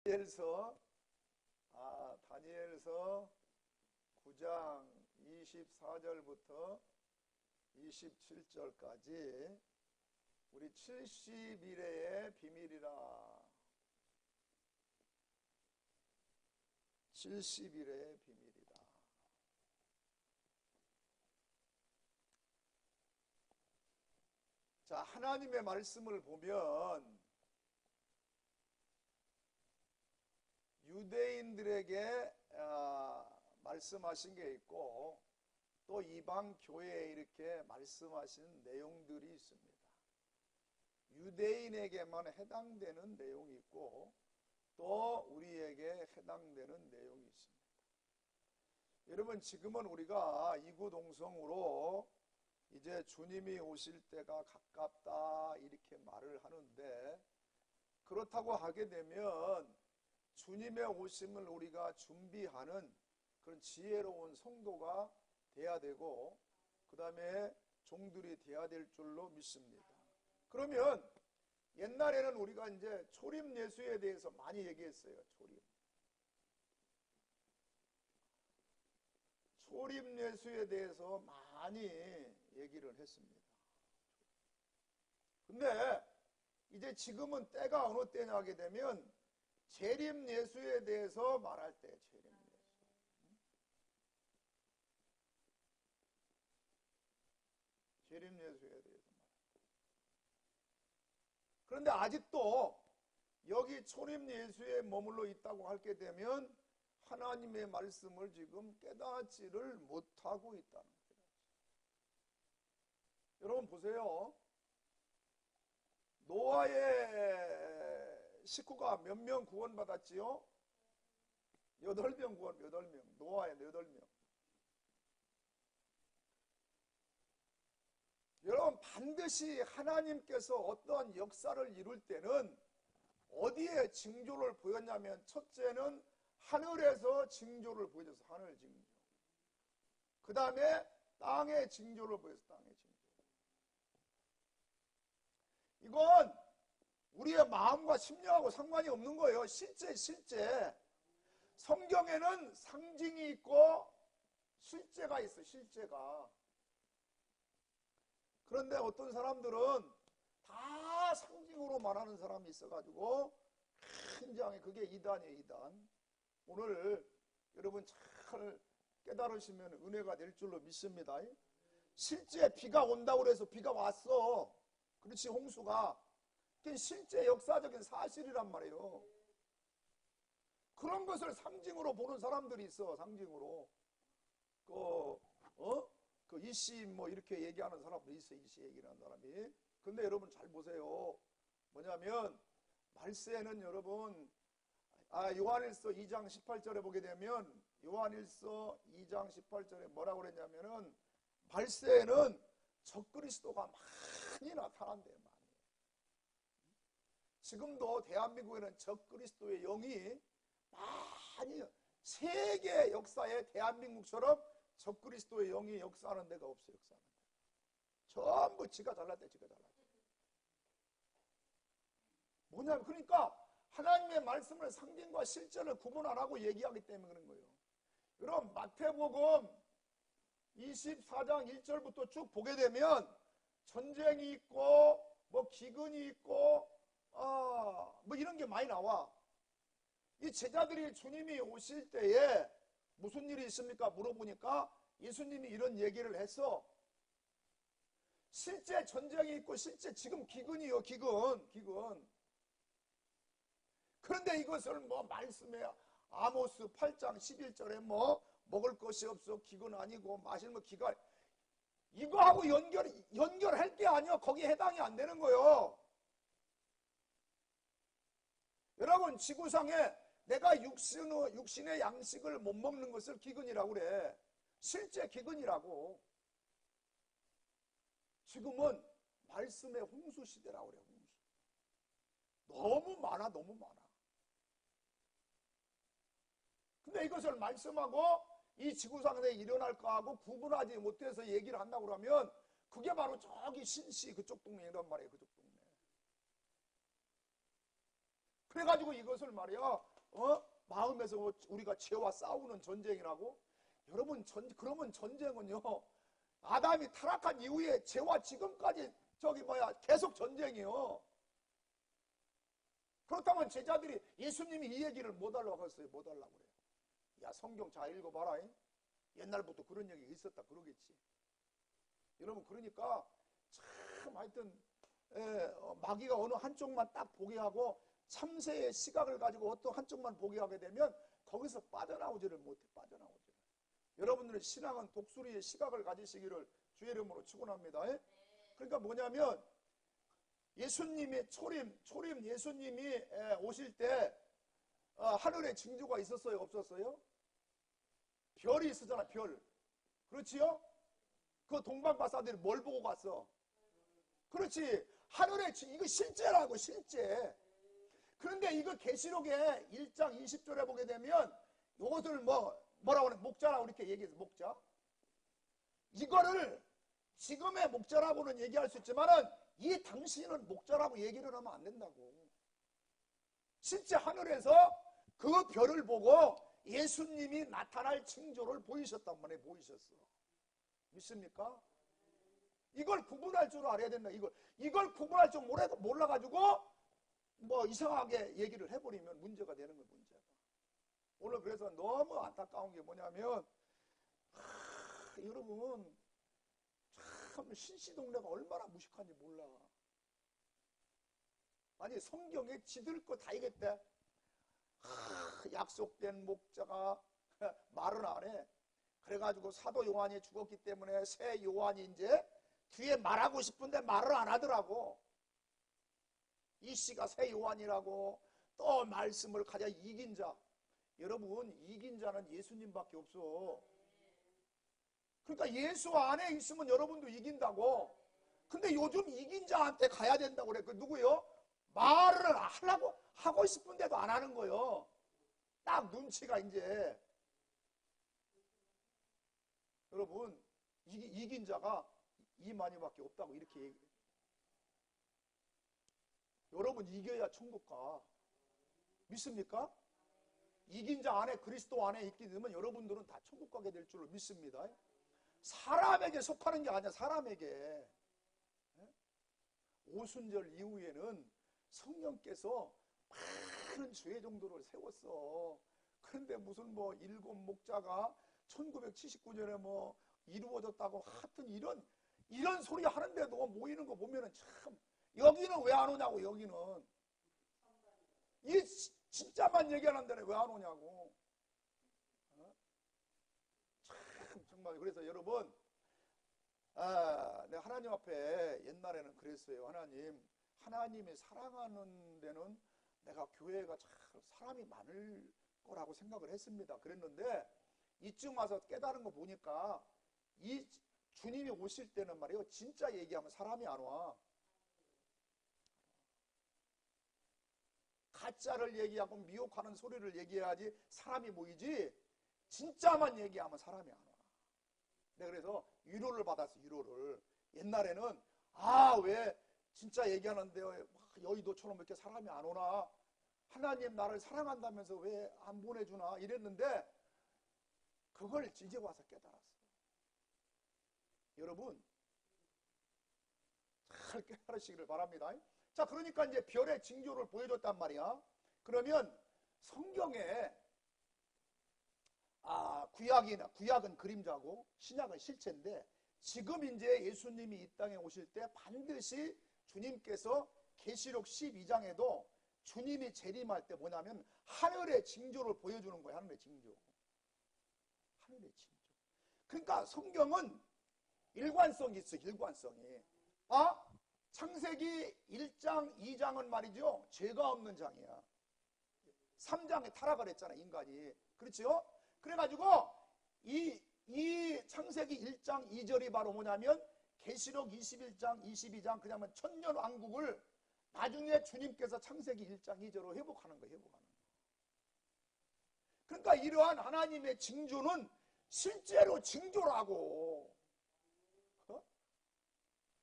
다니엘서 9장 24절부터 27절까지 우리 70일의 비밀이라. 70일의 비밀이다. 자, 하나님의 말씀을 보면 유대인들에게 말씀하신 게 있고 또 이방 교회에 이렇게 말씀하신 내용들이 있습니다. 유대인에게만 해당되는 내용이 있고 또 우리에게 해당되는 내용이 있습니다. 여러분, 지금은 우리가 이구동성으로 이제 주님이 오실 때가 가깝다 이렇게 말을 하는데, 그렇다고 하게 되면 주님의 오심을 우리가 준비하는 그런 지혜로운 성도가 돼야 되고 그 다음에 종들이 돼야 될 줄로 믿습니다. 그러면 옛날에는 우리가 이제 초림 예수에 대해서 많이 얘기했어요. 초림 예수에 대해서 많이 얘기를 했습니다. 근데 이제 지금은 때가 어느 때냐 하게 되면 재림 예수에 대해서 말할 때, 재림 예수에 대해서 말할 때. 그런데 아직도 여기 초림 예수에 머물러 있다고 하게 되면 하나님의 말씀을 지금 깨닫지를 못하고 있다는 거예요. 여러분 보세요. 노아의 식구가 몇 명 구원받았지요? 8명 구원, 8명. 노아의 8명. 여러분, 반드시 하나님께서 어떠한 역사를 이룰 때는 어디에 징조를 보였냐면, 첫째는 하늘에서 징조를 보여줘서 하늘 징조. 그 다음에 땅의 징조를 보여서 땅의 징조. 이건 우리의 마음과 심령하고 상관이 없는 거예요. 실제. 성경에는 상징이 있고 실제가 있어, 실제가. 그런데 어떤 사람들은 다 상징으로 말하는 사람이 있어가지고 굉장히 그게 이단이에요, 이단. 오늘 여러분 잘 깨달으시면 은혜가 될 줄로 믿습니다. 실제 비가 온다고 해서 비가 왔어. 그렇지, 홍수가. 그게 실제 역사적인 사실이란 말이에요. 그런 것을 상징으로 보는 사람들이 있어, 상징으로. 그 이씨 뭐 이렇게 얘기하는 사람도 있어, 이씨 얘기하는 사람이. 근데 여러분 잘 보세요. 뭐냐면 말세는 여러분, 요한일서 2장 18절에 보게 되면, 요한일서 2장 18절에 뭐라고 그랬냐면은 말세에는 적그리스도가 많이 나타난대요. 많이. 지금도 대한민국에는 적그리스도의 영이 많이, 세계 역사에 대한민국처럼 적그리스도의 영이 역사하는 데가 없어요. 역사하는 데. 전부 지가 잘났대, 지가 잘났대. 뭐냐면, 그러니까 하나님의 말씀을 상징과 실제를 구분 안 하고 얘기하기 때문에 그런 거예요. 여러분, 마태복음 24장 1절부터 쭉 보게 되면 전쟁이 있고 뭐 기근이 있고 뭐 이런 게 많이 나와. 이 제자들이 주님이 오실 때에 무슨 일이 있습니까? 물어보니까 예수님이 이런 얘기를 했어. 실제 전쟁이 있고 실제 지금 기근이요, 기근. 그런데 이것을 뭐 말씀에 아모스 8장 11절에 뭐 먹을 것이 없어, 기근 아니고 마실 뭐 기가, 이거하고 연결할 게 아니야. 거기에 해당이 안 되는 거예요. 여러분, 지구상에 내가 육신의 양식을 못 먹는 것을 기근이라고 그래. 실제 기근이라고. 지금은 말씀의 홍수 시대라고 그래. 홍수. 너무 많아. 근데 이것을 말씀하고 이 지구상에 일어날 거하고 구분하지 못해서 얘기를 한다고 그러면 그게 바로 저기 신시 그쪽 동네란 말이에요. 그쪽 동네. 그래가지고 이것을 말이야 마음에서 우리가 죄와 싸우는 전쟁이라고? 여러분, 그러면 전쟁은요, 아담이 타락한 이후에 죄와 지금까지 계속 전쟁이요. 그렇다면 제자들이 예수님이 이 얘기를 못 하려고 했어요. 못 하려고 그래요. 야, 성경 잘 읽어봐라. 옛날부터 그런 얘기가 있었다 그러겠지. 여러분, 그러니까 참 하여튼 마귀가 어느 한쪽만 딱 보게 하고 참새의 시각을 가지고 어떤 한쪽만 보게 하게 되면 거기서 빠져나오지를 못해. 빠져나오지. 여러분들의 신앙은 독수리의 시각을 가지시기를 주의 이름으로 축원합니다. 그러니까 뭐냐면 예수님의 초림 예수님이 오실 때 하늘에 징조가 있었어요? 없었어요? 별이 있었잖아. 별. 그렇지요? 그 동방박사들이 뭘 보고 갔어? 그렇지. 하늘에 이거 실제라고, 실제. 그런데 이거 계시록에 1장 20절에 보게 되면 이것을 뭐라고 하냐? 목자라고 이렇게 얘기해서 목자. 이거를 지금의 목자라고는 얘기할 수 있지만은 이 당시는 목자라고 얘기를 하면 안 된다고. 실제 하늘에서 그 별을 보고 예수님이 나타날 징조를 보이셨단 말이에요. 보이셨어. 믿습니까? 이걸 구분할 줄 알아야 된다. 이걸 구분할 줄 몰라가지고 이상하게 얘기를 해버리면 문제가 되는 거예요. 문제가. 오늘 그래서 너무 안타까운 게 뭐냐면 여러분 참 신시동네가 얼마나 무식한지 몰라. 아니 성경에 지들 거 다 이겼대. 약속된 목자가 말은 안 해. 그래가지고 사도 요한이 죽었기 때문에 새 요한이 이제 뒤에 말하고 싶은데 말을 안 하더라고. 이 씨가 새 요한이라고 또 말씀을 가져 이긴 자. 여러분 이긴 자는 예수님밖에 없어. 그러니까 예수 안에 있으면 여러분도 이긴다고. 근데 요즘 이긴 자한테 가야 된다고 그래. 그 누구요? 말을 하고 싶은데도 안 하는 거요. 딱 눈치가 이제. 여러분 이긴 자가 이만희밖에 없다고 이렇게 얘기해요. 여러분 이겨야 천국 가. 믿습니까? 이긴 자 안에 그리스도 안에 있게 되면 여러분들은 다 천국 가게 될 줄로 믿습니다. 사람에게 속하는 게 아니야. 사람에게. 오순절 이후에는 성령께서 많은 죄 정도를 세웠어. 그런데 무슨 일곱 목자가 1979년에 이루어졌다고 하여튼 이런 소리 하는데도 모이는 거 보면은 참 여기는 왜 안 오냐고. 여기는 이 진짜만 얘기하는 데는 왜 안 오냐고. 참 정말. 그래서 여러분 내가 하나님 앞에 옛날에는 그랬어요. 하나님이 사랑하는 데는 내가 교회가 참 사람이 많을 거라고 생각을 했습니다. 그랬는데 이쯤 와서 깨달은 거 보니까 이 주님이 오실 때는 말이에요. 진짜 얘기하면 사람이 안 와. 가짜를 얘기하고 미혹하는 소리를 얘기해야지 사람이 모이지 진짜만 얘기하면 사람이 안 와. 내가 그래서 위로를 받았어. 위로를. 옛날에는 왜 진짜 얘기하는데 여의도처럼 이렇게 사람이 안 오나, 하나님 나를 사랑한다면서 왜 안 보내주나 이랬는데 그걸 이제 와서 깨달았어. 여러분 잘 깨달으시기를 바랍니다. 자, 그러니까 이제 별의 징조를 보여줬단 말이야. 그러면 성경에 구약은 그림자고 신약은 실체인데 지금 이제 예수님이 이 땅에 오실 때 반드시 주님께서 계시록 12장에도 주님이 재림할 때 뭐냐면 하늘의 징조를 보여주는 거예요. 하늘의 징조. 하늘의 징조. 그러니까 성경은 일관성이 있어. 일관성이. 창세기 1장 2장은 말이죠. 죄가 없는 장이야. 3장에 타락을 했잖아. 인간이. 그렇죠? 그래가지고 이 창세기 1장 2절이 바로 뭐냐면 계시록 21장 22장 그냥 천년왕국을 나중에 주님께서 창세기 1장 2절로 회복하는 거예요. 회복하는 거. 그러니까 이러한 하나님의 징조는 실제로 징조라고.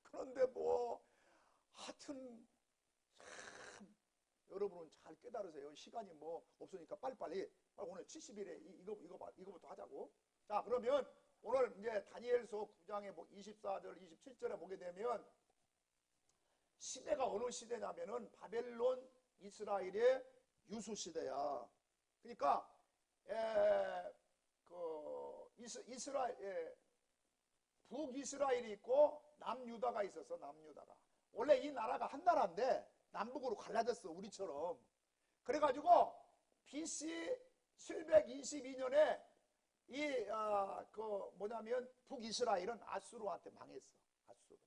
그런데 하여튼 참 여러분은 잘 깨달으세요. 시간이 뭐 없으니까 빨리빨리 오늘 70일에 이거부터 하자고. 자, 그러면 오늘 이제 다니엘서 9장에 24절 27절에 보게 되면 시대가 어느 시대냐면은 바벨론 이스라엘의 유수 시대야. 그러니까 이스라엘 북이스라엘이 있고 남유다가 있었어. 남유다가 원래 이 나라가 한 나라인데 남북으로 갈라졌어. 우리처럼. 그래가지고 BC 722년에 뭐냐면 북이스라엘은 아수르한테 망했어. 아수르.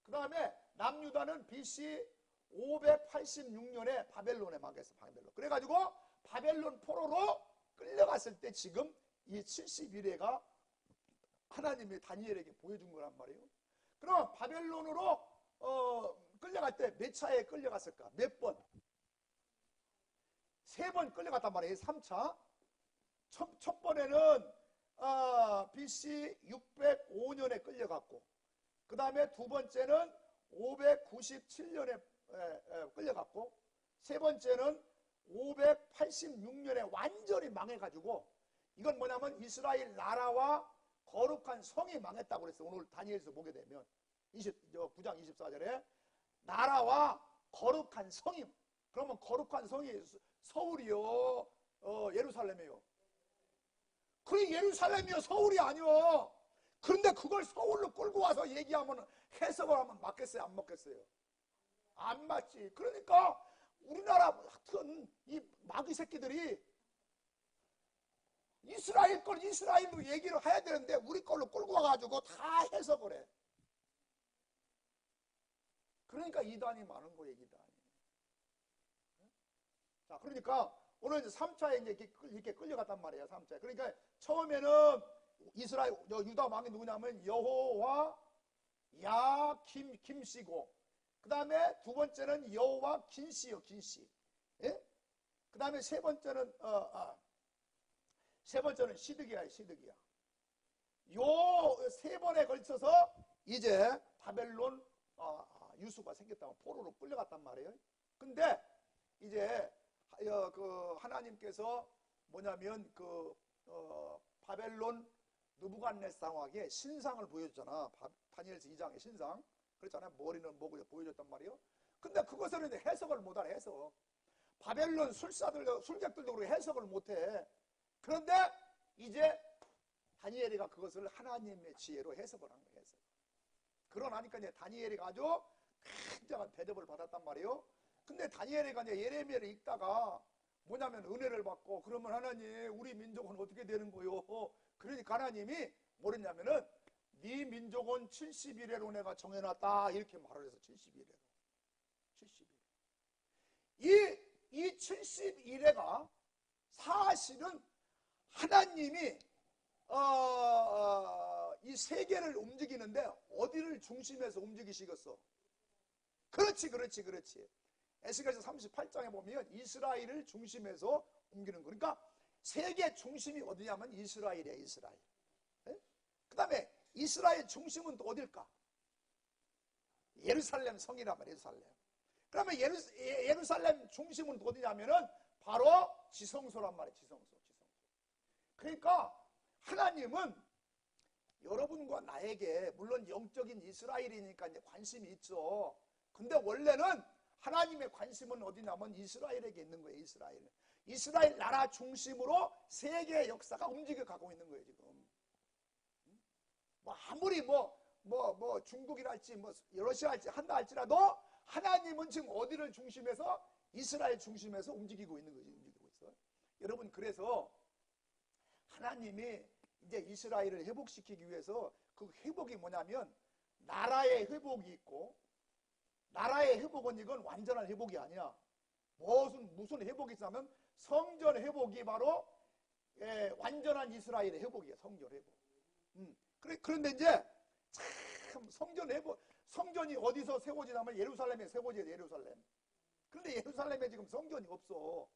그 다음에 남유다는 BC 586년에 바벨론에 망했어. 바벨론. 그래가지고 바벨론 포로로 끌려갔을 때 지금 이 71회가 하나님이 다니엘에게 보여준 거란 말이에요. 그럼 바벨론으로 끌려갈 때 몇 차에 끌려갔을까? 몇 번? 3번 끌려갔단 말이에요. 3차. 첫 번에는 BC 605년에 끌려갔고, 그 다음에 두 번째는 597년에 끌려갔고, 세 번째는 586년에 완전히 망해가지고, 이건 뭐냐면 이스라엘 나라와 거룩한 성이 망했다고 그랬어. 오늘 다니엘서 보게 되면 9장 24절에 나라와 거룩한 성이, 그러면 거룩한 성이 서울이요, 예루살렘이요. 그게 예루살렘이요, 서울이 아니요. 그런데 그걸 서울로 끌고 와서 얘기하면 해석을 하면 맞겠어요, 안 맞겠어요? 안 맞지. 그러니까 우리나라 같은 이 마귀 새끼들이 이스라엘 걸 이스라엘로 얘기를 해야 되는데 우리 걸로 끌고 와가지고 다 해석을 해. 그러니까 이단이 많은 거예요, 이단이. 자, 그러니까 오늘 이제 3차에 이제 이렇게 끌려갔단 말이에요, 3차에. 그러니까 처음에는 이스라엘, 유다 왕이 누구냐면 여호와 김씨고, 그 다음에 두 번째는 여호와 긴씨요, 긴씨. 예? 그 다음에 세 번째는 시드기야예요, 시드기야. 요 세 번에 걸쳐서 이제 바벨론 유수가 생겼다고 포로로 끌려갔단 말이에요. 근데 이제 하나님께서 뭐냐면 바벨론 느부갓네살왕에게 신상을 보여줬잖아. 다니엘서 2장의 신상. 그렇잖아요. 머리는 목을 보여줬단 말이에요. 근데 그것을 이제 해석을 못하네, 해석. 바벨론 술객들도 그렇게 해석을 못해. 그런데 이제 다니엘이가 그것을 하나님의 지혜로 해석을 한 거예요. 해석. 그러나니까 이제 다니엘이가 아주 굉장한 대접을 받았단 말이에요. 근데 다니엘이가 이제 예레미야를 읽다가 뭐냐면 은혜를 받고, 그러면 하나님 우리 민족은 어떻게 되는 거요? 그러니까 하나님이 뭐랬냐면은 네 민족은 70일에로 내가 정해놨다, 이렇게 말을 해서 70일에로. 70일. 이 70일에가 사실은 하나님이 이 세계를 움직이는데 어디를 중심에서 움직이시겠어? 그렇지. 에스겔서 38장에 보면 이스라엘을 중심에서 옮기는 거. 그러니까 세계 중심이 어디냐면 이스라엘이야, 이스라엘. 그 다음에 이스라엘 중심은 또 어딜까? 예루살렘 성이란 말이야, 예루살렘. 그러면 예루살렘 중심은 어디냐면은 바로 지성소란 말이야, 지성소. 그러니까 하나님은 여러분과 나에게 물론 영적인 이스라엘이니까 이제 관심이 있죠. 근데 원래는 하나님의 관심은 어디냐면 이스라엘에게 있는 거예요. 이스라엘 나라 중심으로 세계의 역사가 움직여 가고 있는 거예요, 지금. 뭐 아무리 중국이랄지 러시아랄지 한다 할지라도 하나님은 지금 어디를 중심해서 이스라엘 중심에서 움직이고 있는 거지. 움직이고 있어. 여러분, 그래서 하나님이 이제 이스라엘을 회복시키기 위해서 그 회복이 뭐냐면 나라의 회복이 있고, 나라의 회복은 이건 완전한 회복이 아니야. 무슨 회복이 있냐면 성전 회복이 바로 완전한 이스라엘의 회복이야. 성전 회복. 그런데 이제 참 성전이 어디서 세워지냐면 예루살렘에 세워져야 돼, 예루살렘. 그런데 예루살렘에 지금 성전이 없어.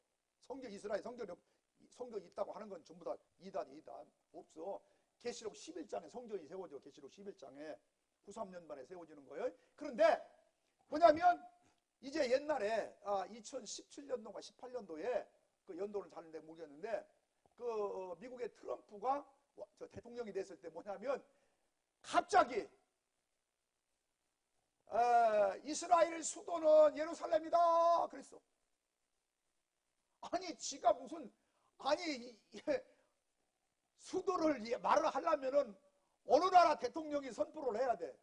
이스라엘 성전이 있다고 하는 건 전부 다 이단 없어. 계시록 11장에 성전이 세워져. 계시록 11장에 93년 만에 세워지는 거예요. 그런데 뭐냐면 이제 옛날에 2017년도가 18년도에 그 연도는 잘 모르겠는데 그 미국의 트럼프가 저 대통령이 됐을 때 뭐냐면 갑자기 이스라엘 수도는 예루살렘이다 그랬어. 아니 지가 무슨 수도를 말을 하려면은 어느 나라 대통령이 선포를 해야 돼.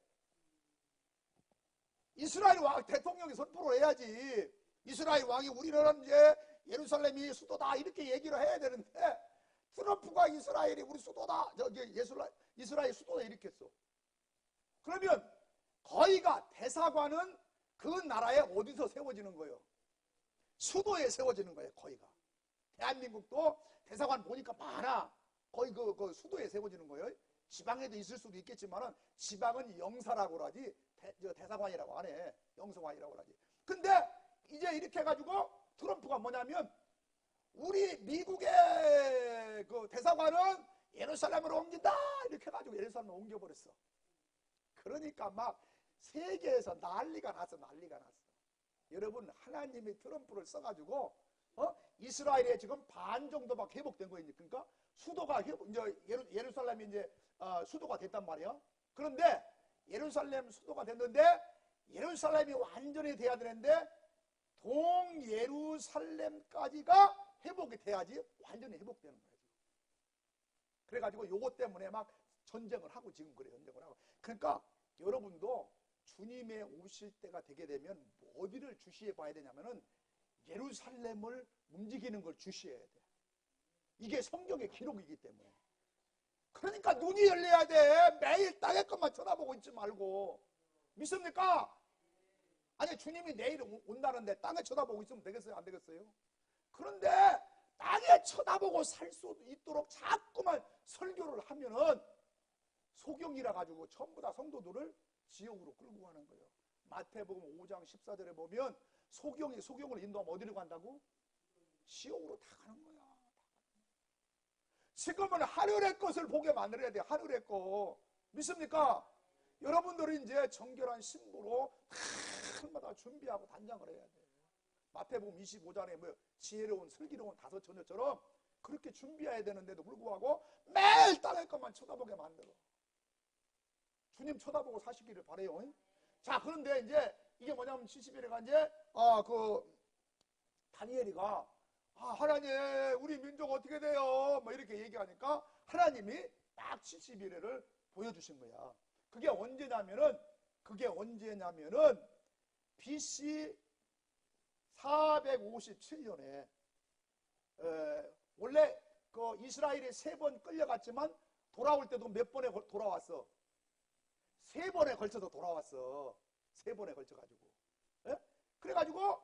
이스라엘 왕 대통령이 선포를 해야지. 이스라엘 왕이 우리는 이제 예루살렘이 수도다 이렇게 얘기를 해야 되는데 트럼프가 이스라엘이 우리 수도다 이스라엘 수도다 이렇게 했어. 그러면 거기가 대사관은 그 나라에 어디서 세워지는 거예요? 수도에 세워지는 거예요. 거기가 대한민국도 대사관 보니까 많아. 거의 그 수도에 세워지는 거예요. 지방에도 있을 수도 있겠지만은 지방은 영사라고 하지 대사관이라고 안 해. 영서관이라고 하지. 근데 이제 이렇게 해가지고 트럼프가 뭐냐면 우리 미국의 그 대사관은 예루살렘으로 옮긴다 이렇게 해가지고 예루살렘으로 옮겨버렸어. 그러니까 막 세계에서 난리가 났어. 여러분 하나님이 트럼프를 써가지고 이스라엘에 지금 반 정도 막 회복된 거예요. 그러니까 수도가 이제 예루살렘이 이제 수도가 됐단 말이야. 그런데 예루살렘 수도가 됐는데 예루살렘이 완전히 돼야 되는데 동예루살렘까지가 회복이 돼야지 완전히 회복되는 거예요. 그래가지고 요것 때문에 막 전쟁을 하고 지금 그래 전쟁을 하고. 그러니까 여러분도 주님의 오실 때가 되게 되면 어디를 주시해 봐야 되냐면은 예루살렘을 움직이는 걸 주시해야 돼. 이게 성경의 기록이기 때문에. 그러니까 눈이 열려야 돼. 매일 땅의 것만 쳐다보고 있지 말고. 믿습니까? 아니 주님이 내일 온다는데 땅에 쳐다보고 있으면 되겠어요? 안 되겠어요? 그런데 땅에 쳐다보고 살 수 있도록 자꾸만 설교를 하면은 소경이라 가지고 전부 다 성도들을 지옥으로 끌고 가는 거예요. 마태복음 5장 14절에 보면 소경을 인도하면 어디로 간다고? 지옥으로 다 가는 거야. 지금은 하늘의 것을 보게 만들어야 돼. 하늘의 것. 믿습니까? 여러분들이 이제 정결한 신부로 날마다 준비하고 단장을 해야 돼. 마태복음 25장에 뭐 지혜로운 슬기로운 다섯 처녀처럼 그렇게 준비해야 되는데도 불구하고 매일 땅의 것만 쳐다보게 만들어. 주님 쳐다보고 사시기를 바래요. 자, 그런데 이제 이게 뭐냐면 70일에가 이제 다니엘이가 하나님 우리 민족 어떻게 돼요? 뭐 이렇게 얘기하니까 하나님이 딱 70일을 보여주신 거야. 그게 언제냐면은 BC 457년에 원래 그 이스라엘이 3번 끌려갔지만 돌아올 때도 몇 번에 돌아왔어? 3번에 걸쳐서 돌아왔어. 3번에 걸쳐가지고. 예? 그래가지고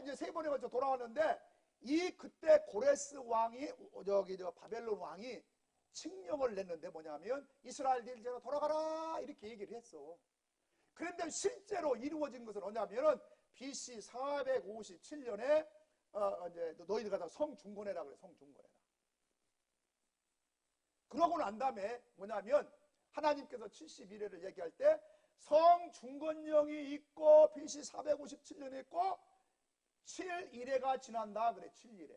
이제 3번에 걸쳐 돌아왔는데 그때 고레스 왕이 바벨론 왕이 칙령을 냈는데 뭐냐면 이스라엘들 이제 돌아가라 이렇게 얘기를 했어. 그런데 실제로 이루어진 것은 뭐냐면은 BC 457년에 이제 너희들 가다가 성중건해라 그래. 성중건해라. 그러고 난 다음에 뭐냐면 하나님께서 71회를 얘기할 때 성중건령이 있고 BC 457년에 있고 7일회가 지난다 그래. 7일회.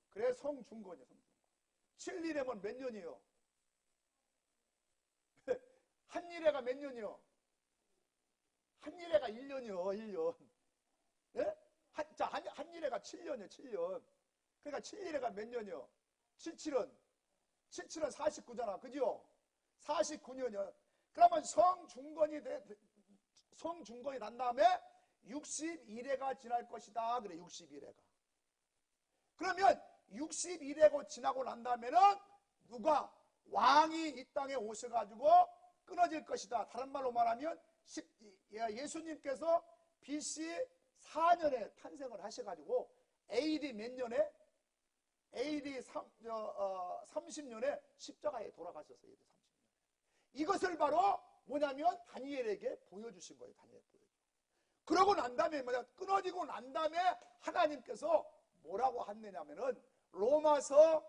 그래 성중건이야. 7일회면 몇 년이요? 한일회가 몇 년이요? 한일회가 1년이요. 1년. 예? 한일회가 7년이요. 7년. 그러니까 7일회가 몇 년이요? 77은 49잖아. 그죠? 49년이요. 그러면 성중건이 난 다음에 61회가 지날 것이다. 그래. 61회가. 그러면 61회가 지나고 난 다음에는 누가? 왕이 이 땅에 오셔가지고 끊어질 것이다. 다른 말로 말하면 예수님께서 BC 4년에 탄생을 하셔가지고 AD 몇 년에? AD 30년에 십자가에 돌아가셨어요. AD 30년. 이것을 바로 뭐냐면 다니엘에게 보여주신 거예요. 다니엘 보여주신. 그러고 난 다음에 끊어지고 난 다음에 하나님께서 뭐라고 하느냐면은 로마서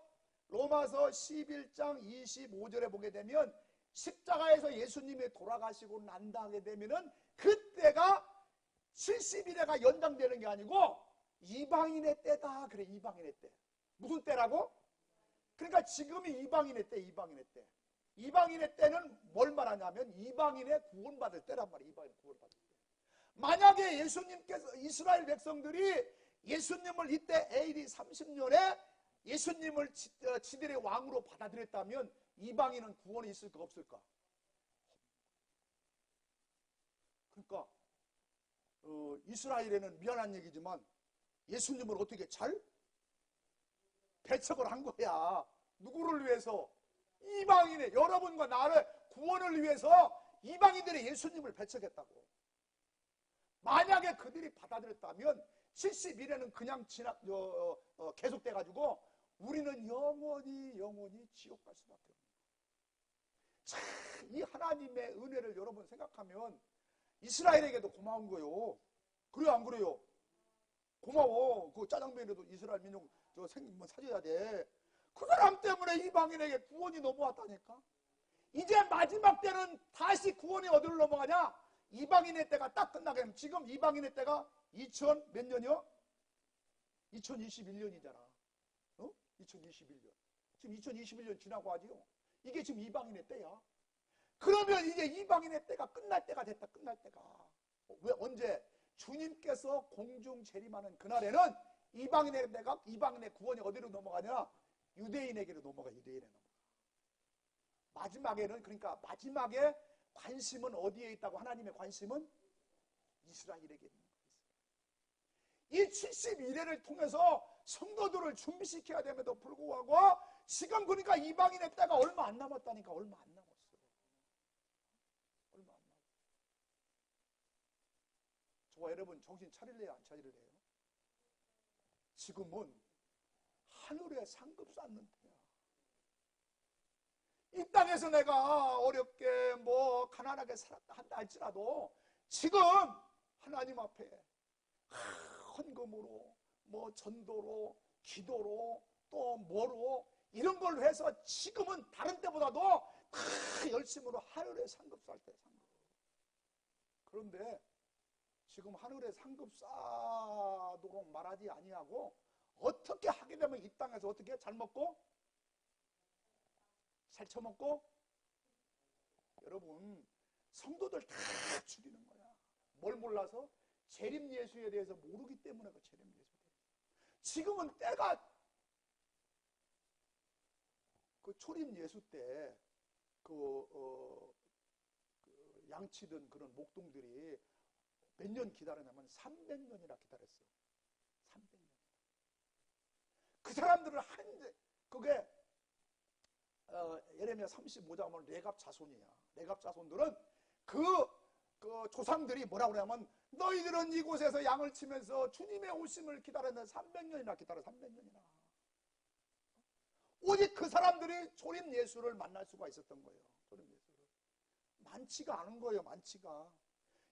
11장 25절에 보게 되면 십자가에서 예수님이 돌아가시고 난다 하게 되면은 그때가 70일에가 연장되는 게 아니고 이방인의 때다. 그래, 이방인의 때. 무슨 때라고? 그러니까 지금이 이방인의 때, 이방인의 때. 이방인의 때는 뭘 말하냐면 이방인의 구원받을 때란 말이야. 이방인의 구원받을 때. 만약에 예수님께서, 이스라엘 백성들이 예수님을 이때 AD 30년에 예수님을 지들의 왕으로 받아들였다면 이방인은 구원이 있을까 없을까? 그러니까 이스라엘에는 미안한 얘기지만 예수님을 어떻게 잘 배척을 한 거야. 누구를 위해서? 이방인의, 여러분과 나를 구원을 위해서 이방인들이 예수님을 배척했다고. 만약에 그들이 받아들였다면 70일에는 그냥 계속돼가지고 우리는 영원히 지옥 갈 수밖에 없는 거예요. 참, 이 하나님의 은혜를 여러분 생각하면 이스라엘에게도 고마운 거요. 그래요, 안 그래요? 고마워. 그 짜장면이라도 이스라엘 민족 생기면 사줘야 돼. 그 사람 때문에 이방인에게 구원이 넘어왔다니까. 이제 마지막 때는 다시 구원이 어디로 넘어가냐? 이방인의 때가 딱 끝나게 되면, 지금 이방인의 때가 2000 몇 년이요? 2021년이잖아. 2021년. 지금 2021년 지나고 하지요. 이게 지금 이방인의 때야. 그러면 이제 이방인의 때가 끝날 때가 됐다. 끝날 때가. 왜? 언제? 주님께서 공중 재림하는 그날에는 이방인의 때가, 이방인의 구원이 어디로 넘어가냐? 유대인에게로 넘어가. 유대인에 넘어가. 마지막에는, 그러니까 마지막에 관심은 어디에 있다고? 하나님의 관심은 이스라엘에게 있는 거예요. 이 71회를 통해서 성도들을 준비시켜야 됨에도 불구하고 지금 그러니까 이방인의 때가 얼마 안 남았다니까. 얼마 안 남았어. 얼마 안 남았어. 저와 여러분 정신 차릴래요, 안 차릴래요? 지금은 하늘에 상급 쌓는 때야. 이 땅에서 내가 어렵게 가난하게 살았다 한다 할지라도 지금 하나님 앞에 헌금으로 전도로 기도로 또 뭐로 이런 걸로 해서 지금은 다른 때보다도 다 열심으로 하늘에 상급 쌓을 때 상급. 그런데 지금 하늘에 상급 쌓도록 말하지 아니하고 어떻게 하게 되면 이 땅에서 어떻게 잘 먹고 살처먹고, 여러분 성도들 다 죽이는 거야. 뭘 몰라서? 재림 예수에 대해서 모르기 때문에 그 재림 예수에 대해서. 지금은 때가 그 초림 예수 때 양치던 그런 목동들이 몇 년 기다렸냐면 300년이나 기다렸어. 300년. 그 사람들은 그게 예레미야 35장 보면 레갑 자손이야. 레갑 자손들은 그 조상들이 뭐라고 그러냐면 너희들은 이곳에서 양을 치면서 주님의 오심을 기다렸는데 300년이나 기다려. 300년이나. 오직 그 사람들이 초림 예수를 만날 수가 있었던 거예요. 초림 예수를. 많지가 않은 거예요. 많지가.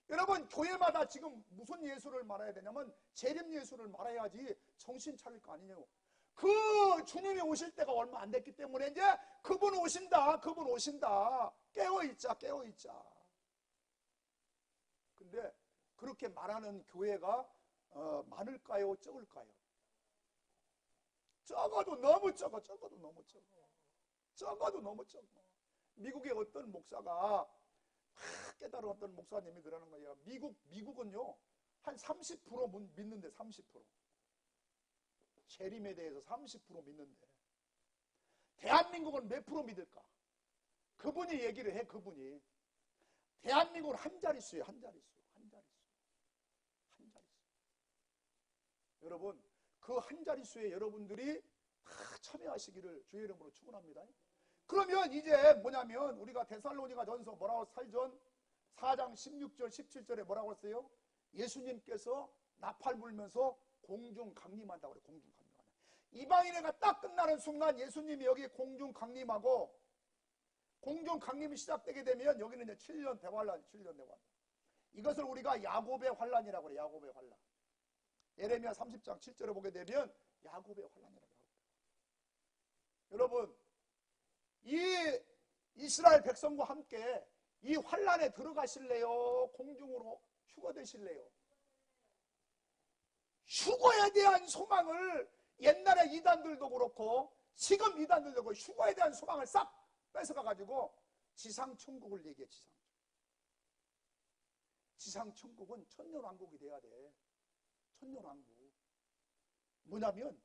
여러분 교회마다 지금 무슨 예수를 말해야 되냐면 재림 예수를 말해야지 정신 차릴 거 아니냐고. 그 주님이 오실 때가 얼마 안 됐기 때문에 이제 그분 오신다. 그분 오신다. 깨어있자. 깨어있자. 근데 그렇게 말하는 교회가 많을까요? 적을까요? 적어도 너무 적어. 적어도 너무 적어. 적어도 너무 적어. 미국의 어떤 목사가 깨달은 어떤 목사님이 그러는 거예요. 미국은요 한 30% 믿는데 30%. 재림에 대해서 30% 믿는데 대한민국은 몇 프로 믿을까? 그분이 얘기를 해. 그분이 대한민국은 한 자릿수예요. 한 자릿수. 여러분 그 한 자릿수에 여러분들이 참여하시기를 주의 이름으로 축원합니다. 그러면 이제 뭐냐면 우리가 데살로니가 전서 뭐라고 살전 4장 16절 17절에 뭐라고 했어요? 예수님께서 나팔 불면서 공중 강림한다고 그래요. 공중 강림한다. 이방인회가 딱 끝나는 순간 예수님이 여기 공중 강림하고, 공중 강림이 시작되게 되면 여기는 이제 7년 대환란, 7년 대환란. 이것을 우리가 야곱의 환란이라고 그래요. 야곱의 환란. 예레미야 30장 7절에 보게 되면 야곱의 환란이라고 해요. 여러분 이 이스라엘 백성과 함께 이 환란에 들어가실래요? 공중으로 휴거되실래요? 휴거에 대한 소망을 옛날에 이단들도 그렇고 지금 이단들도 그렇고 휴거에 대한 소망을 싹 뺏어가가지고 지상천국을 얘기해. 지상천국은 천년왕국이 돼야 돼. 천년왕국. 뭐냐면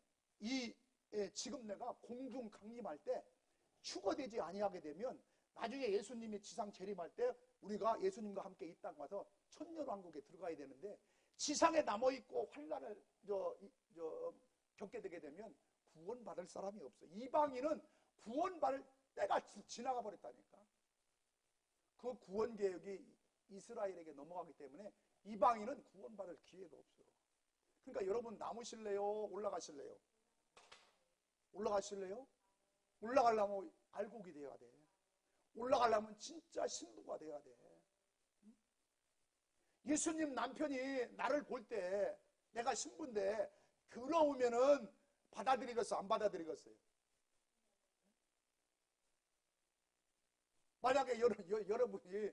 지금 내가 공중 강림할 때 휴거되지 아니하게 되면 나중에 예수님이 지상 재림할 때 우리가 예수님과 함께 이 땅 와서 천년왕국에 들어가야 되는데 지상에 남아있고 환난을 겪게 되게 되면 구원받을 사람이 없어. 이방인은 구원받을 때가 지나가 버렸다니까. 그 구원개혁이 이스라엘에게 넘어가기 때문에 이방인은 구원받을 기회가 없어. 그러니까 여러분 남으실래요? 올라가실래요? 올라가실래요? 올라가려면 알곡이 돼야 돼. 올라가려면 진짜 신부가 돼야 돼. 예수님 남편이 나를 볼 때 내가 신부인데 들어오면은 받아들이겠어? 안 받아들이겠어요? 만약에 여러분이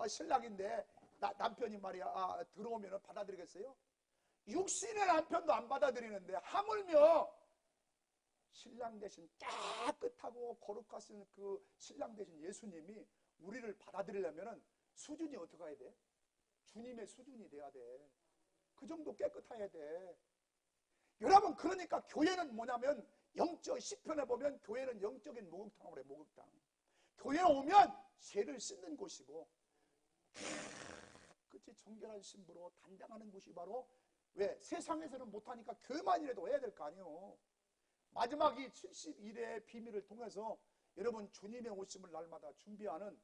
신랑인데 남편이 말이야 들어오면은 받아들이겠어요? 육신의 남편도 안 받아들이는데 하물며 신랑 대신 깨끗하고 거룩하신 그 신랑 대신 예수님이 우리를 받아들이려면 수준이 어떻게 해야 돼? 주님의 수준이 돼야 돼. 그 정도 깨끗해야 돼. 여러분, 그러니까 교회는 뭐냐면 영적 시편에 보면 교회는 영적인 목욕탕이라고 그래. 목욕탕. 교회에 오면 죄를 씻는 곳이고 끝이 정결한 신부로 단장하는 곳이 바로 왜? 세상에서는 못하니까 교회만이라도 해야 될 거 아니에요. 마지막 이 70일의 비밀을 통해서 여러분 주님의 오심을 날마다 준비하는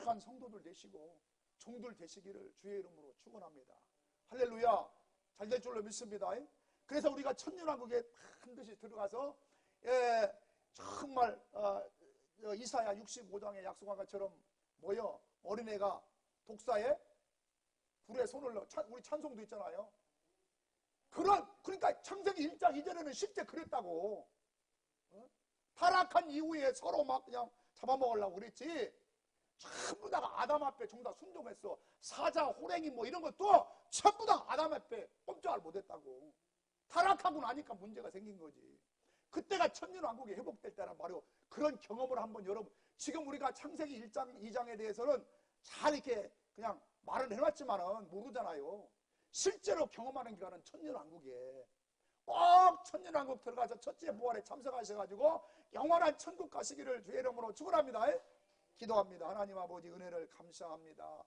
큰 성도들 되시고 종들 되시기를 주의 이름으로 축원합니다. 할렐루야. 잘 될 줄로 믿습니다. 그래서 우리가 천년왕국에 반드시 들어가서 정말 이사야 65장에 약속한 것처럼 뭐요? 어린애가 독사에 불에 손을 넣어. 우리 찬송도 있잖아요. 그러니까 창세기 1장 이전에는 실제 그랬다고. 타락한 이후에 서로 막 그냥 잡아먹으려고 그랬지. 전부 다가 아담 앞에 전부 다 순종했어. 사자, 호랭이 뭐 이런 것도 전부 다 아담 앞에 꼼짝을 못했다고. 타락하고 나니까 문제가 생긴 거지. 그때가 천년왕국이 회복될 때란 말이오. 그런 경험을 한번 여러분, 지금 우리가 창세기 1장, 2장에 대해서는 잘 이렇게 그냥 말을 해놨지만은 모르잖아요. 실제로 경험하는 기간은 천년왕국이에요. 꼭 천년왕국 들어가서 첫째 부활에 참석하셔가지고 영원한 천국 가시기를 주의 이름으로 축원합니다. 기도합니다. 하나님 아버지 은혜를 감사합니다.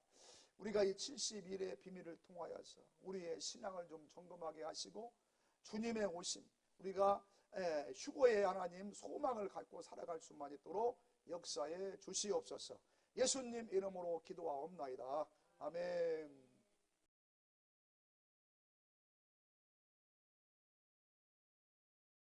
우리가 이 70일의 비밀을 통하여서 우리의 신앙을 좀 점검하게 하시고 주님의 오심, 우리가 휴거의 하나님 소망을 갖고 살아갈 수만 있도록 역사에 주시옵소서. 예수님 이름으로 기도하옵나이다. 아멘.